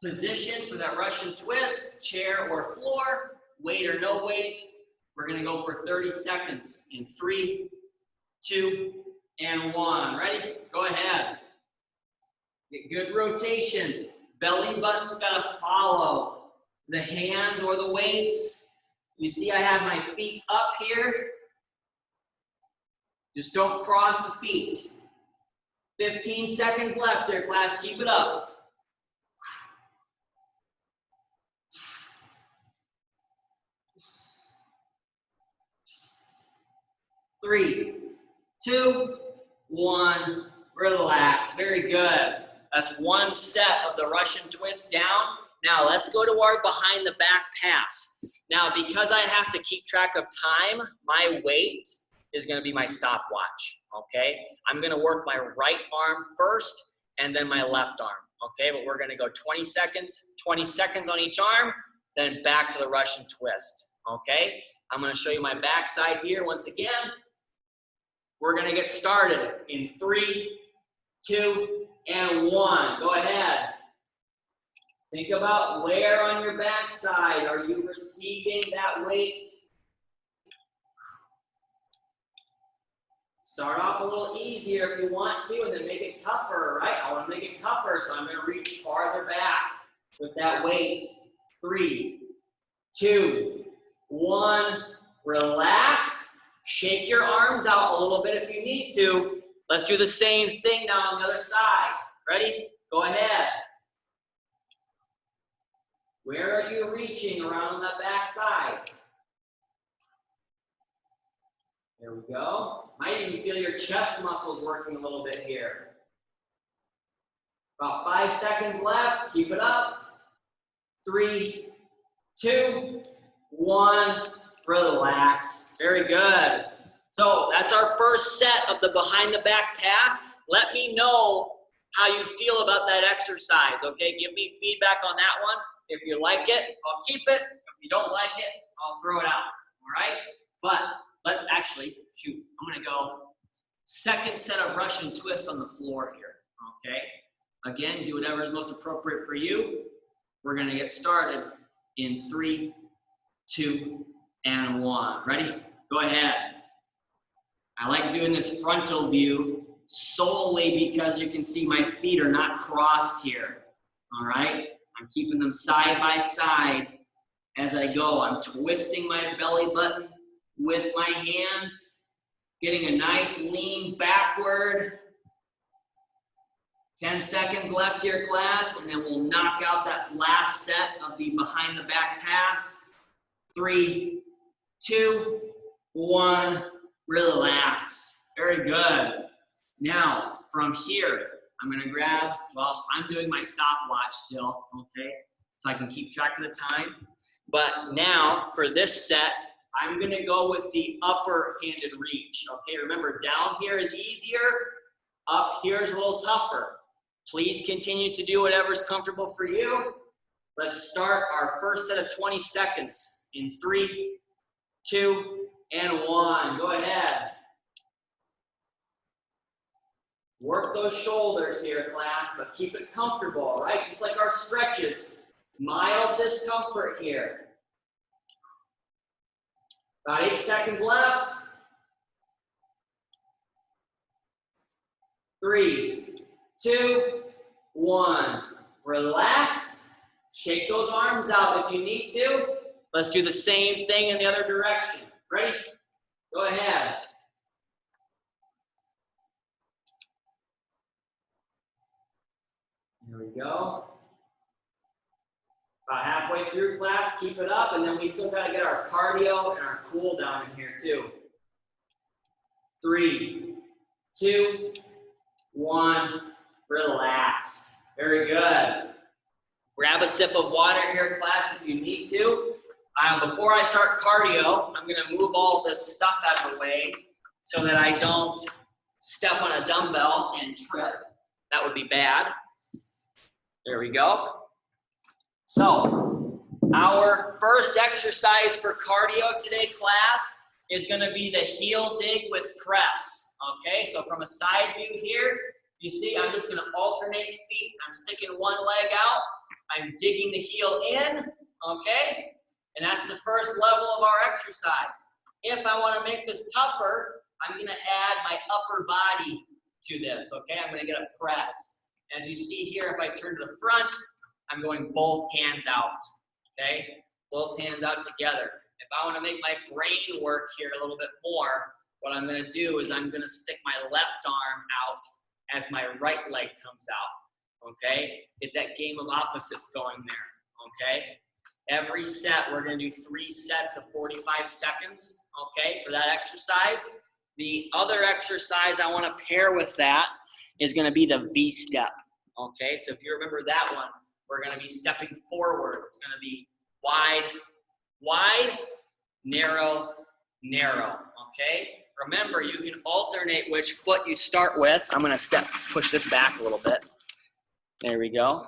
position for that Russian twist, chair or floor, weight or no weight. We're going to go for 30 seconds in 3, 2, and 1. Ready? Go ahead. Get good rotation. Belly button's got to follow the hands or the weights. You see I have my feet up here. Just don't cross the feet. 15 seconds left here, class. Keep it up. 3, 2, 1, relax. Very good. That's one set of the Russian twist down. Now let's go to our behind the back pass. Now, because I have to keep track of time, my weight is going to be my stopwatch, okay? I'm going to work my right arm first and then my left arm, okay? But we're going to go 20 seconds on each arm, then back to the Russian twist, okay? I'm going to show you my backside here once again. We're going to get started in 3, 2, and 1. Go ahead. Think about where on your backside are you receiving that weight. Start off a little easier if you want to, and then make it tougher, right? I want to make it tougher, so I'm going to reach farther back with that weight. 3, 2, 1. Relax. Shake your arms out a little bit if you need to. Let's do the same thing now on the other side. Ready? Go ahead. Where are you reaching around that back side? There we go. Might even feel your chest muscles working a little bit here. About 5 seconds left. Keep it up. 3, 2, 1. Relax. Very good. So that's our first set of the behind the back pass. Let me know how you feel about that exercise, okay? Give me feedback on that one. If you like it, I'll keep it. If you don't like it, I'll throw it out, all right? But let's actually, shoot, I'm gonna go second set of Russian twist on the floor here, okay? Again, do whatever is most appropriate for you. We're gonna get started in 3, 2, and 1. Ready? Go ahead. I like doing this frontal view solely because you can see my feet are not crossed here, all right? I'm keeping them side by side as I go. I'm twisting my belly button with my hands, getting a nice lean backward. 10 seconds left here, class, and then we'll knock out that last set of the behind the back pass. 3, 2, 1, relax. Very good. Now, from here, I'm gonna grab, well, I'm doing my stopwatch still, okay? So I can keep track of the time. But now, for this set, I'm gonna go with the upper handed reach, okay? Remember, down here is easier, up here is a little tougher. Please continue to do whatever's comfortable for you. Let's start our first set of 20 seconds in 3, 2, and 1. Go ahead. Work those shoulders here, class, but keep it comfortable, right? Just like our stretches. Mild discomfort here. About 8 seconds left. 3, 2, 1. Relax. Shake those arms out if you need to. Let's do the same thing in the other direction. Ready? Go ahead. There we go. About halfway through, class, keep it up, and then we still got to get our cardio and our cool down in here too. 3, 2, 1, relax. Very good. Grab a sip of water here, class, if you need to. Before I start cardio, I'm gonna move all this stuff out of the way so that I don't step on a dumbbell and trip. That would be bad. There we go. So, our first exercise for cardio today, class, is gonna be the heel dig with press. Okay, so from a side view here, you see I'm just gonna alternate feet. I'm sticking one leg out, I'm digging the heel in, okay? And that's the first level of our exercise. If I wanna make this tougher, I'm gonna add my upper body to this, okay? I'm gonna get a press. As you see here, if I turn to the front, I'm going both hands out, okay? Both hands out together. If I wanna make my brain work here a little bit more, what I'm gonna do is I'm gonna stick my left arm out as my right leg comes out, okay? Get that game of opposites going there, okay? Every set, we're gonna do 3 sets of 45 seconds, okay, for that exercise. The other exercise I wanna pair with that is going to be the V step. Okay, so if you remember that one, we're going to be stepping forward. It's going to be wide, wide, narrow, narrow. Okay, remember you can alternate which foot you start with. I'm going to push this back a little bit. There we go.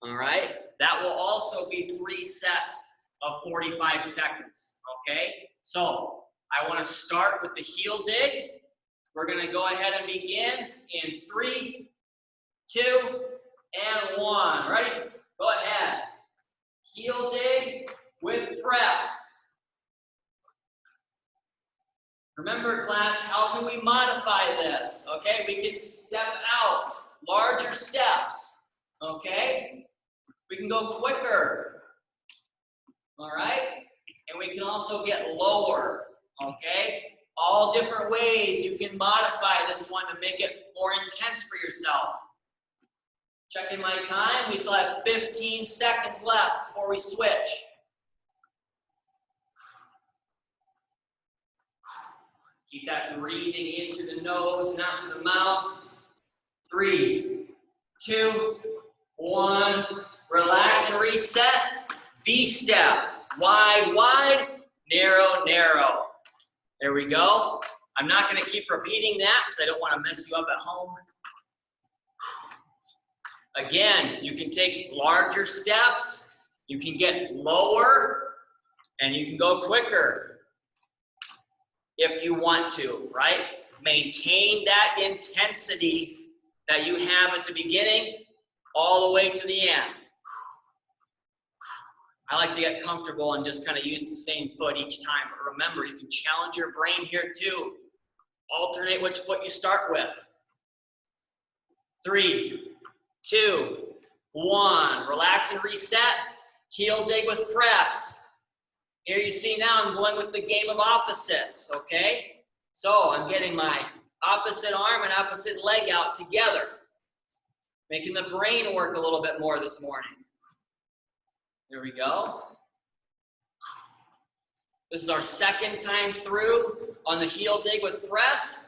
All right, that will also be 3 sets of 45 seconds. Okay, so I want to start with the heel dig. We're going to go ahead and begin in 3, 2, and 1. Ready? Go ahead. Heel dig with press. Remember, class, how can we modify this? Okay, we can step out, larger steps. Okay, we can go quicker. All right, and we can also get lower. Okay, all different ways you can modify this one to make it more intense for yourself. Checking my time, we still have 15 seconds left before we switch. Keep that breathing into the nose and out to the mouth. 3, 2, 1. Relax and reset. V step. Wide, wide, narrow, narrow. There we go. I'm not going to keep repeating that because I don't want to mess you up at home. Again, you can take larger steps, you can get lower, and you can go quicker if you want to, right? Maintain that intensity that you have at the beginning all the way to the end. I like to get comfortable and just kind of use the same foot each time. But remember, you can challenge your brain here too. Alternate which foot you start with. 3, 2, 1. Relax and reset. Heel dig with press. Here you see now I'm going with the game of opposites, okay? So I'm getting my opposite arm and opposite leg out together. Making the brain work a little bit more this morning. Here we go. This is our second time through on the heel dig with press.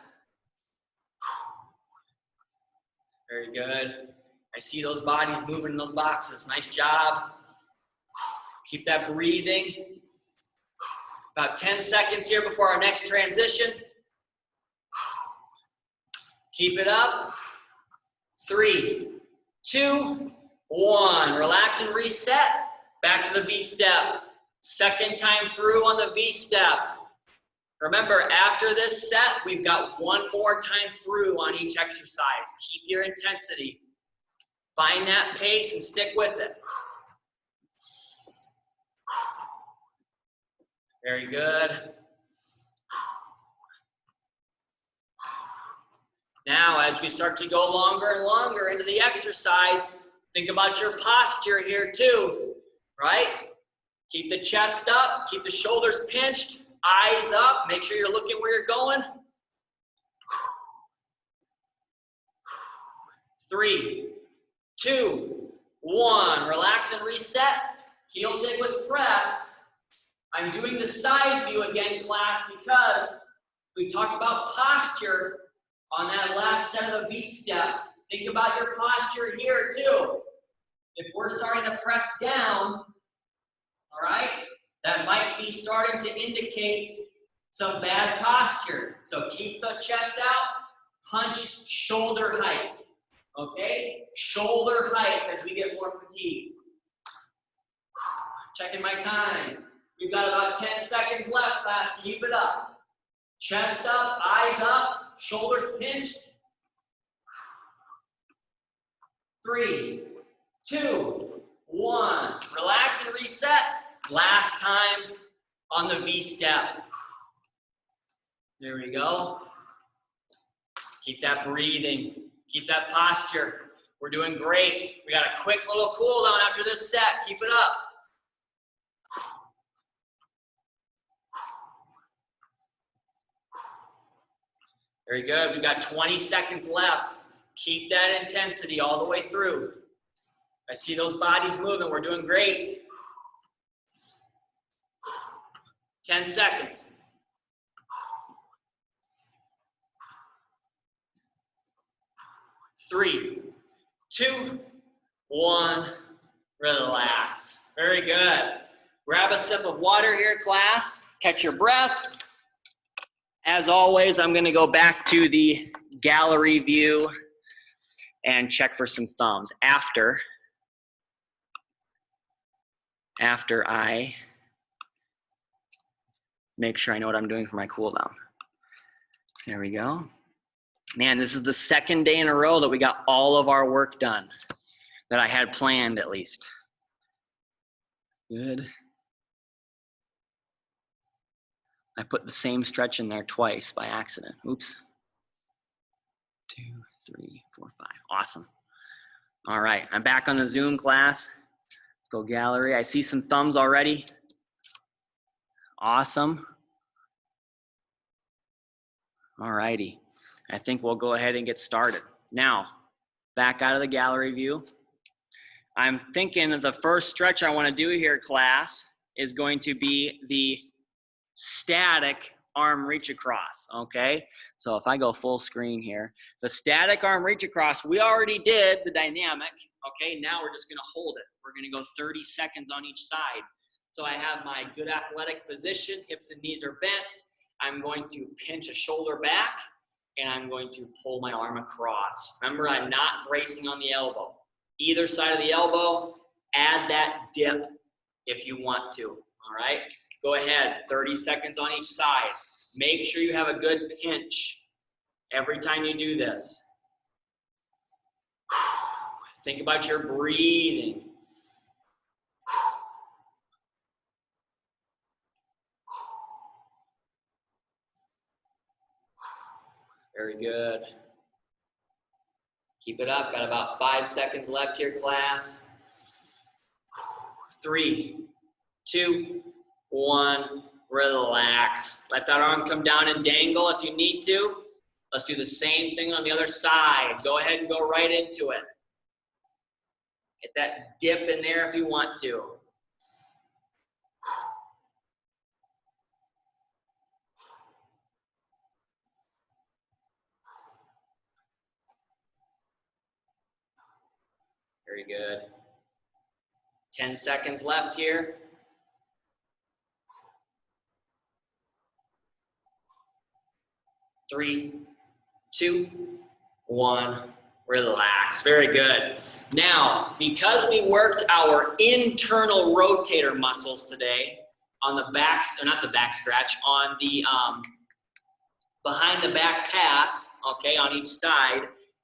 Very good. I see those bodies moving in those boxes. Nice job. Keep that breathing. About 10 seconds here before our next transition. Keep it up. 3, 2, 1. Relax and reset. Back to the V step. Second time through on the V step. Remember, after this set, we've got one more time through on each exercise. Keep your intensity. Find that pace and stick with it. Very good. Now, as we start to go longer and longer into the exercise, think about your posture here too, right? Keep the chest up, keep the shoulders pinched, eyes up, make sure you're looking where you're going. 3, 2, 1. Relax and reset. Heel dig with press. I'm doing the side view again, class, because we talked about posture on that last set of the V step. Think about your posture here too. If we're starting to press down, all right, that might be starting to indicate some bad posture. So keep the chest out, punch shoulder height. Okay, shoulder height as we get more fatigue. Checking my time. We've got about 10 seconds left, class. Keep it up. Chest up, eyes up, shoulders pinched. 3, 2, 1. Relax and reset. Last time on the V step. There we go. Keep that breathing. Keep that posture. We're doing great. We got a quick little cool down after this set. Keep it up. Very good. We've got 20 seconds left. Keep that intensity all the way through. I see those bodies moving. We're doing great. 10 seconds. 3, 2, 1, relax. Very good. Grab a sip of water here, class. Catch your breath. As always, I'm gonna go back to the gallery view and check for some thumbs after I make sure I know what I'm doing for my cool down. There we go. Man, this is the second day in a row that we got all of our work done that I had planned at least. Good. I put the same stretch in there twice by accident. Oops. 2, 3, 4, 5. Awesome. All right, I'm back on the Zoom class. Let's go gallery. I see some thumbs already. Awesome. All righty. I think we'll go ahead and get started. Now, back out of the gallery view. I'm thinking that the first stretch I want to do here, class, is going to be the static arm reach across, okay? So if I go full screen here, the static arm reach across, we already did the dynamic, okay? Now we're just gonna hold it. We're gonna go 30 seconds on each side. So I have my good athletic position, hips and knees are bent. I'm going to pinch a shoulder back, and I'm going to pull my arm across. Remember, I'm not bracing on the elbow. Either side of the elbow, add that dip if you want to, all right? Go ahead, 30 seconds on each side. Make sure you have a good pinch every time you do this. Think about your breathing. Very good. Keep it up. Got about 5 seconds left here, class. 3, 2, 1. Relax. Let that arm come down and dangle if you need to. Let's do the same thing on the other side. Go ahead and go right into it. Get that dip in there if you want to. Very good. 10 seconds left here. 3, 2, 1. Relax. Very good. Now, because we worked our internal rotator muscles today on the back, or not the back scratch, on the behind the back pass, okay, on each side,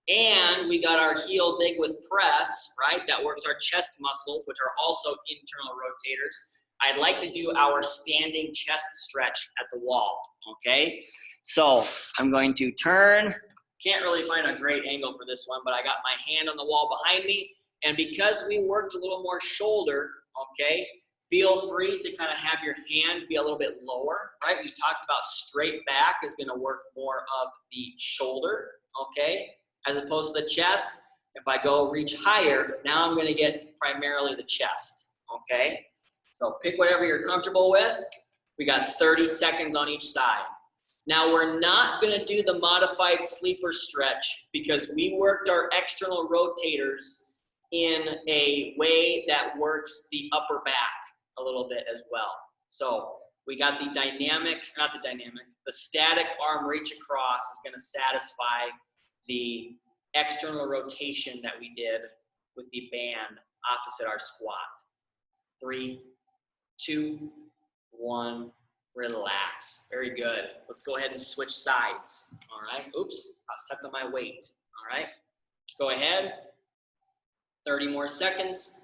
and we got our heel dig with press, right? That works our chest muscles, which are also internal rotators. I'd like to do our standing chest stretch at the wall, okay? So I'm going to turn. Can't really find a great angle for this one, but I got my hand on the wall behind me. And because we worked a little more shoulder, okay, feel free to kind of have your hand be a little bit lower, right? We talked about straight back is going to work more of the shoulder, okay, as opposed to the chest. If I go reach higher, now I'm going to get primarily the chest, okay? So pick whatever you're comfortable with. We got 30 seconds on each side. Now we're not going to do the modified sleeper stretch because we worked our external rotators in a way that works the upper back a little bit as well. So we got the dynamic, the static arm reach across is going to satisfy the external rotation that we did with the band opposite our squat. 3, 2, 1. Relax. Very good. Let's go ahead and switch sides. All right. Oops. I stepped on my weight. All right. Go ahead. 30 more seconds.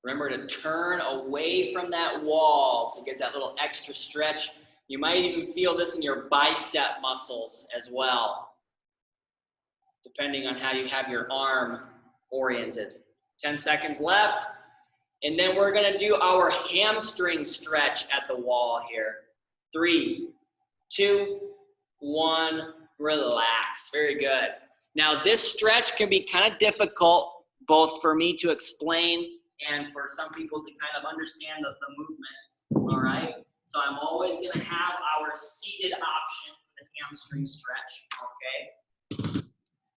Remember to turn away from that wall to get that little extra stretch. You might even feel this in your bicep muscles as well, depending on how you have your arm oriented. 10 seconds left. And then we're going to do our hamstring stretch at the wall here. 3, 2, 1, relax. Very good. Now this stretch can be kind of difficult both for me to explain and for some people to kind of understand the movement, all right? So I'm always going to have our seated option for the hamstring stretch, okay?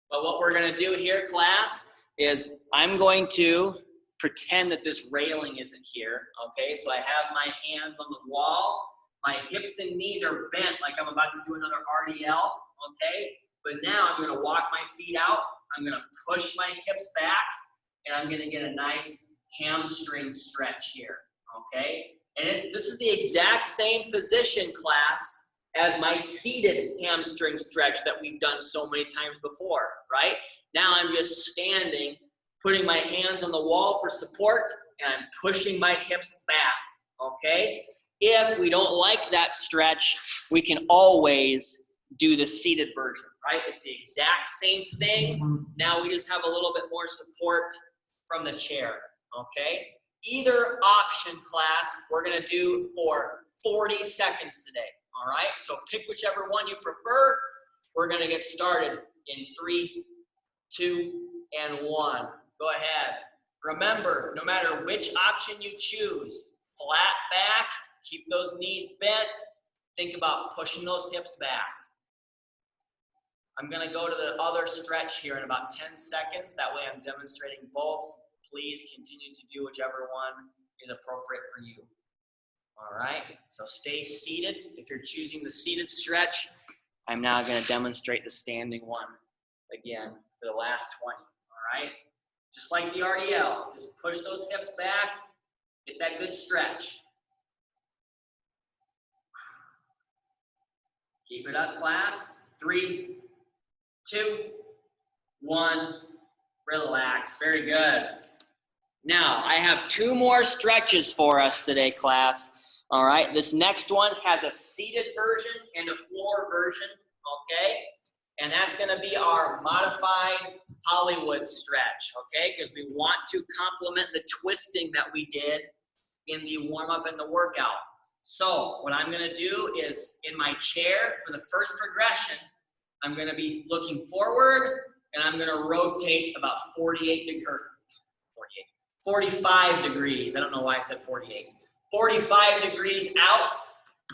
But what we're gonna do here, class, is I'm going to pretend that this railing isn't here, okay? So I have my hands on the wall, my hips and knees are bent like I'm about to do another RDL, okay? But now I'm gonna walk my feet out, I'm gonna push my hips back, and I'm gonna get a nice hamstring stretch here, okay? And this is the exact same position, class, as my seated hamstring stretch that we've done so many times before, right? Now I'm just standing, putting my hands on the wall for support, and I'm pushing my hips back, okay? If we don't like that stretch, we can always do the seated version, right? It's the exact same thing. Now we just have a little bit more support from the chair, okay? Either option, class, we're gonna do for 40 seconds today, all right? So pick whichever one you prefer. We're gonna get started in 3, 2, and 1. Go ahead. Remember, no matter which option you choose, flat back, keep those knees bent, think about pushing those hips back. I'm gonna go to the other stretch here in about 10 seconds. That way I'm demonstrating both. Please continue to do whichever one is appropriate for you. All right, so stay seated. If you're choosing the seated stretch, I'm now gonna demonstrate the standing one again for the last 20, all right? Just like the RDL, just push those hips back, get that good stretch. Keep it up, class. 3, 2, 1, relax. Very good. Now, I have 2 more stretches for us today, class. All right, this next one has a seated version and a floor version, okay? And that's gonna be our modified Hollywood stretch, okay? Because we want to complement the twisting that we did in the warm-up and the workout. So what I'm gonna do is, in my chair, for the first progression, I'm gonna be looking forward, and I'm gonna rotate about 45 degrees. I don't know why I said 48. 45 degrees out.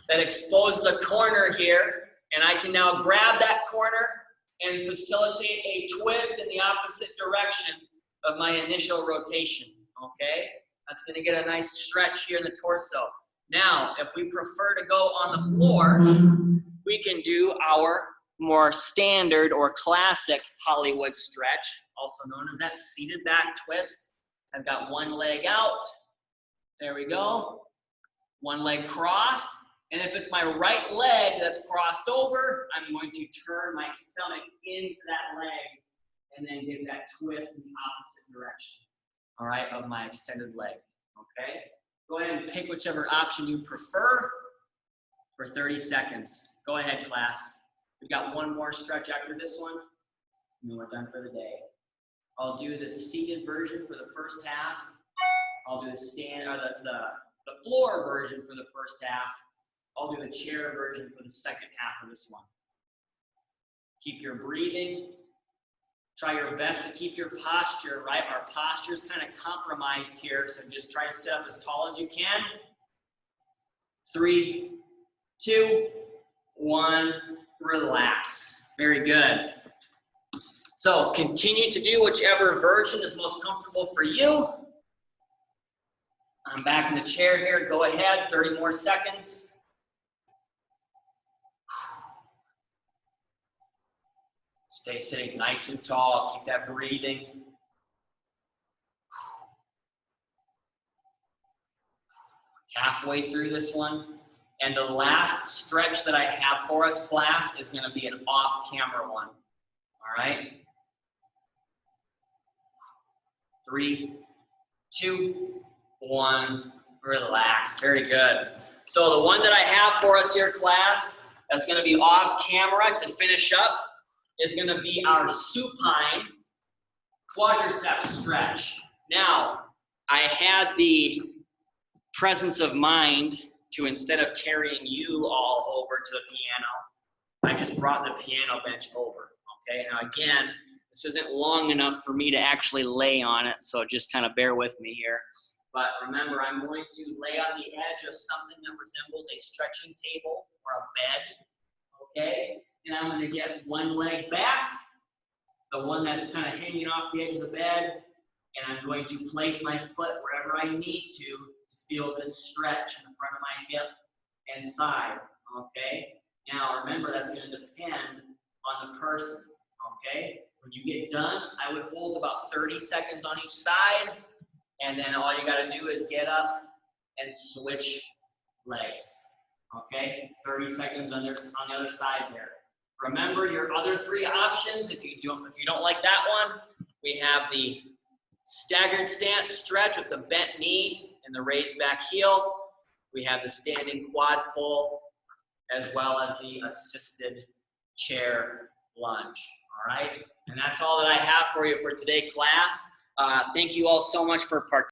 That exposes a corner here, and I can now grab that corner and facilitate a twist in the opposite direction of my initial rotation, okay? That's gonna get a nice stretch here in the torso. Now, if we prefer to go on the floor, we can do our more standard or classic Hollywood stretch, also known as that seated back twist. I've got one leg out. There we go. One leg crossed. And if it's my right leg that's crossed over, I'm going to turn my stomach into that leg and then give that twist in the opposite direction, all right, of my extended leg, okay? Go ahead and pick whichever option you prefer for 30 seconds. Go ahead, class. We've got one more stretch after this one, and then we're done for the day. I'll do the seated version for the first half. I'll do the floor version for the first half. I'll do the chair version for the second half of this one. Keep your breathing. Try your best to keep your posture, right? Our posture is kind of compromised here, so just try to sit up as tall as you can. 3, 2, 1, relax. Very good. So continue to do whichever version is most comfortable for you. I'm back in the chair here. Go ahead, 30 more seconds. Stay sitting nice and tall. Keep that breathing. Halfway through this one. And the last stretch that I have for us, class, is going to be an off-camera one. All right? 3, 2, 1, relax. Very good. So the one that I have for us here, class, that's going to be off camera to finish up is going to be our supine quadriceps stretch. Now, I had the presence of mind to, instead of carrying you all over to the piano, I just brought the piano bench over, okay? Now again, this isn't long enough for me to actually lay on it, so just kind of bear with me here. But remember, I'm going to lay on the edge of something that resembles a stretching table or a bed, okay? and I'm gonna get one leg back, the one that's kind of hanging off the edge of the bed, and I'm going to place my foot wherever I need to feel this stretch in the front of my hip and thigh, okay? Now remember, that's gonna depend on the person, okay? When you get done, I would hold about 30 seconds on each side, and then all you gotta do is get up and switch legs, okay? 30 seconds on the other side there. Remember your other 3 options. If you don't like that one, we have the staggered stance stretch with the bent knee and the raised back heel. We have the standing quad pull, as well as the assisted chair lunge, all right? And that's all that I have for you for today, class. Thank you all so much for participating.